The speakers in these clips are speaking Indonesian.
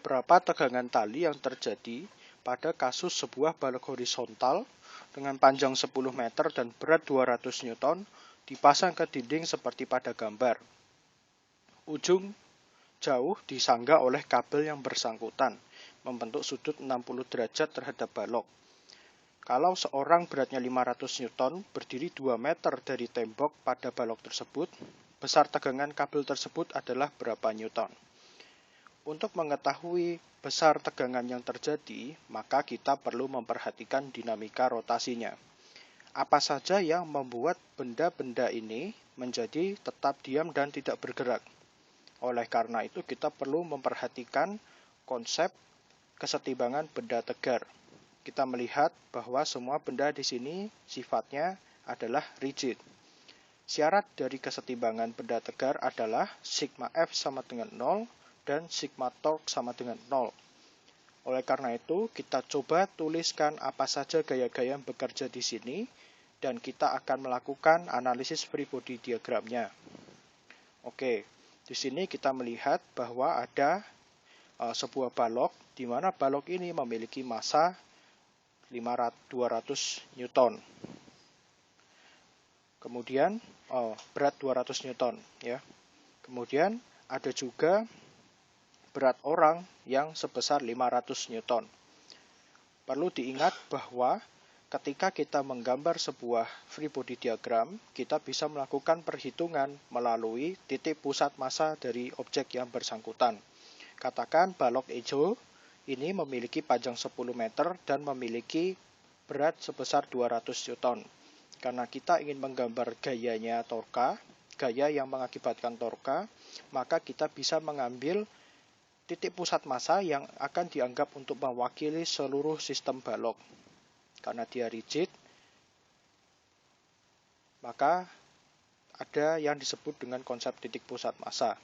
berapa tegangan tali yang terjadi pada kasus sebuah balok horizontal dengan panjang 10 meter dan berat 200 Newton dipasang ke dinding seperti pada gambar. Ujung jauh disangga oleh kabel yang bersangkutan, membentuk sudut 60 derajat terhadap balok. Kalau seorang beratnya 500 Newton berdiri 2 meter dari tembok pada balok tersebut, besar tegangan kabel tersebut adalah berapa Newton? Untuk mengetahui besar tegangan yang terjadi, maka kita perlu memperhatikan dinamika rotasinya. Apa saja yang membuat benda-benda ini menjadi tetap diam dan tidak bergerak? Oleh karena itu, kita perlu memperhatikan konsep kesetimbangan benda tegar. Kita melihat bahwa semua benda di sini sifatnya adalah rigid. Syarat dari kesetimbangan benda tegar adalah sigma F sama dengan 0 dan sigma torque sama dengan 0. Oleh karena itu, kita coba tuliskan apa saja gaya-gaya yang bekerja di sini dan kita akan melakukan analisis free body diagramnya. Oke, di sini kita melihat bahwa ada sebuah balok di mana balok ini memiliki massa 200 Newton. Kemudian berat 200 Newton ya. Kemudian ada juga berat orang yang sebesar 500 Newton. Perlu diingat bahwa ketika kita menggambar sebuah free body diagram, kita bisa melakukan perhitungan melalui titik pusat massa dari objek yang bersangkutan. Katakan balok hijau ini memiliki panjang 10 meter dan memiliki berat sebesar 200 Newton. Karena kita ingin menggambar gayanya torka, gaya yang mengakibatkan torka, maka kita bisa mengambil titik pusat massa yang akan dianggap untuk mewakili seluruh sistem balok. Karena dia rigid, maka ada yang disebut dengan konsep titik pusat massa,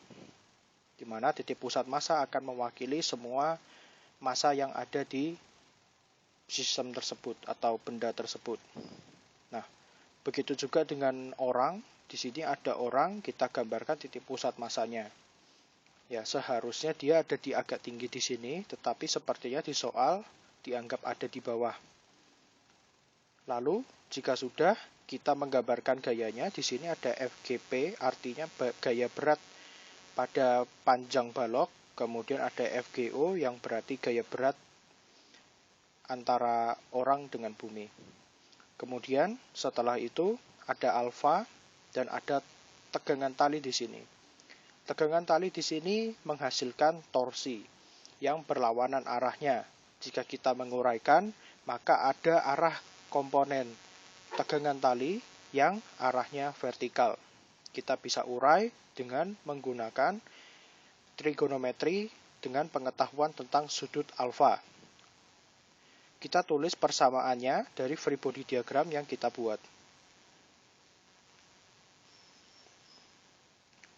di mana titik pusat massa akan mewakili semua massa yang ada di sistem tersebut atau benda tersebut. Nah, begitu juga dengan orang. Di sini ada orang, kita gambarkan titik pusat massanya. Ya, seharusnya dia ada di agak tinggi di sini, tetapi sepertinya di soal dianggap ada di bawah. Lalu, jika sudah kita menggambarkan gayanya, di sini ada FGP, artinya gaya berat pada panjang balok. Kemudian ada FGO yang berarti gaya berat antara orang dengan bumi. Kemudian setelah itu ada alfa dan ada tegangan tali di sini. Tegangan tali di sini menghasilkan torsi yang berlawanan arahnya. Jika kita menguraikan, maka ada arah komponen tegangan tali yang arahnya vertikal. Kita bisa urai dengan menggunakan trigonometri dengan pengetahuan tentang sudut alfa. Kita tulis persamaannya dari free body diagram yang kita buat.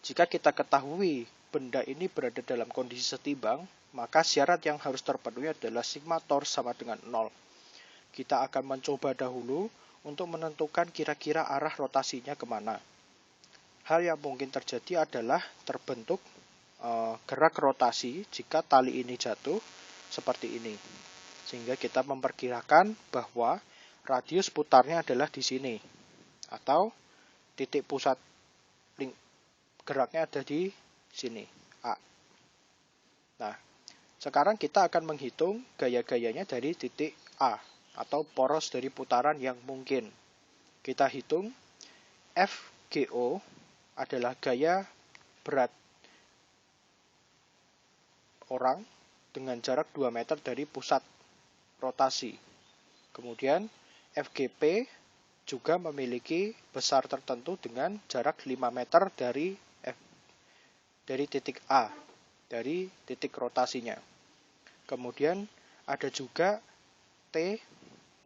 Jika kita ketahui benda ini berada dalam kondisi setimbang, maka syarat yang harus terpenuhi adalah sigma torque sama dengan 0. Kita akan mencoba dahulu untuk menentukan kira-kira arah rotasinya kemana. Hal yang mungkin terjadi adalah terbentuk gerak rotasi jika tali ini jatuh seperti ini. Sehingga kita memperkirakan bahwa radius putarnya adalah di sini. Atau titik pusat geraknya ada di sini, A. Nah, sekarang kita akan menghitung gaya-gayanya dari titik A atau poros dari putaran yang mungkin. Kita hitung FGO adalah gaya berat orang dengan jarak 2 meter dari pusat rotasi. Kemudian FGP juga memiliki besar tertentu dengan jarak 5 meter dari titik A, dari titik rotasinya. Kemudian ada juga T,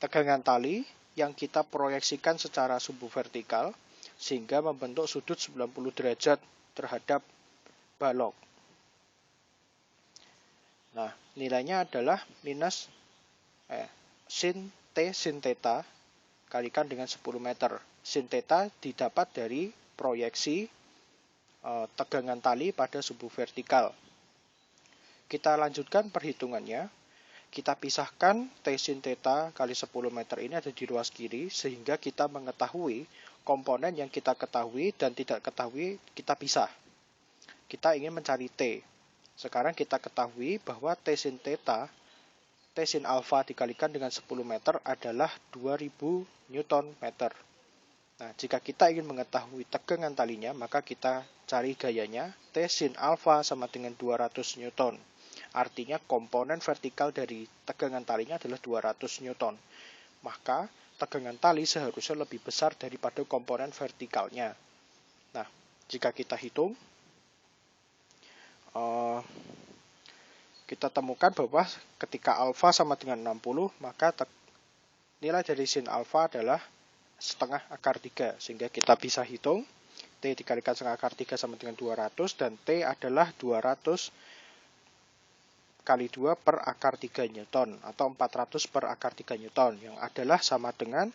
tegangan tali yang kita proyeksikan secara subvertikal sehingga membentuk sudut 90 derajat terhadap balok. Nah, nilainya adalah minus sin T sin theta kalikan dengan 10 meter. Sin theta didapat dari proyeksi tegangan tali pada subvertikal. kita lanjutkan perhitungannya. Kita pisahkan T sin theta kali 10 meter ini ada di ruas kiri, sehingga kita mengetahui komponen yang kita ketahui dan tidak ketahui kita pisah. Kita ingin mencari T. Sekarang kita ketahui bahwa T sin theta, T sin alfa dikalikan dengan 10 meter adalah 2000 Newton meter. Nah, jika kita ingin mengetahui tegangan talinya, maka kita cari gayanya. T sin alfa sama dengan 200 Newton. Artinya komponen vertikal dari tegangan talinya adalah 200 Newton. Maka tegangan tali seharusnya lebih besar daripada komponen vertikalnya. Nah, jika kita hitung, kita temukan bahwa ketika alfa sama dengan 60, maka nilai dari sin alfa adalah setengah akar 3. Sehingga kita bisa hitung T dikalikan setengah akar 3 sama dengan 200, dan T adalah 200 kali 2 per akar 3 Newton, atau 400 per akar 3 Newton, yang adalah sama dengan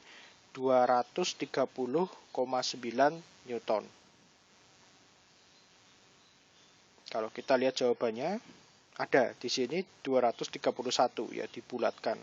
230,9 Newton. Kalau kita lihat jawabannya, ada di sini 231, ya, dibulatkan.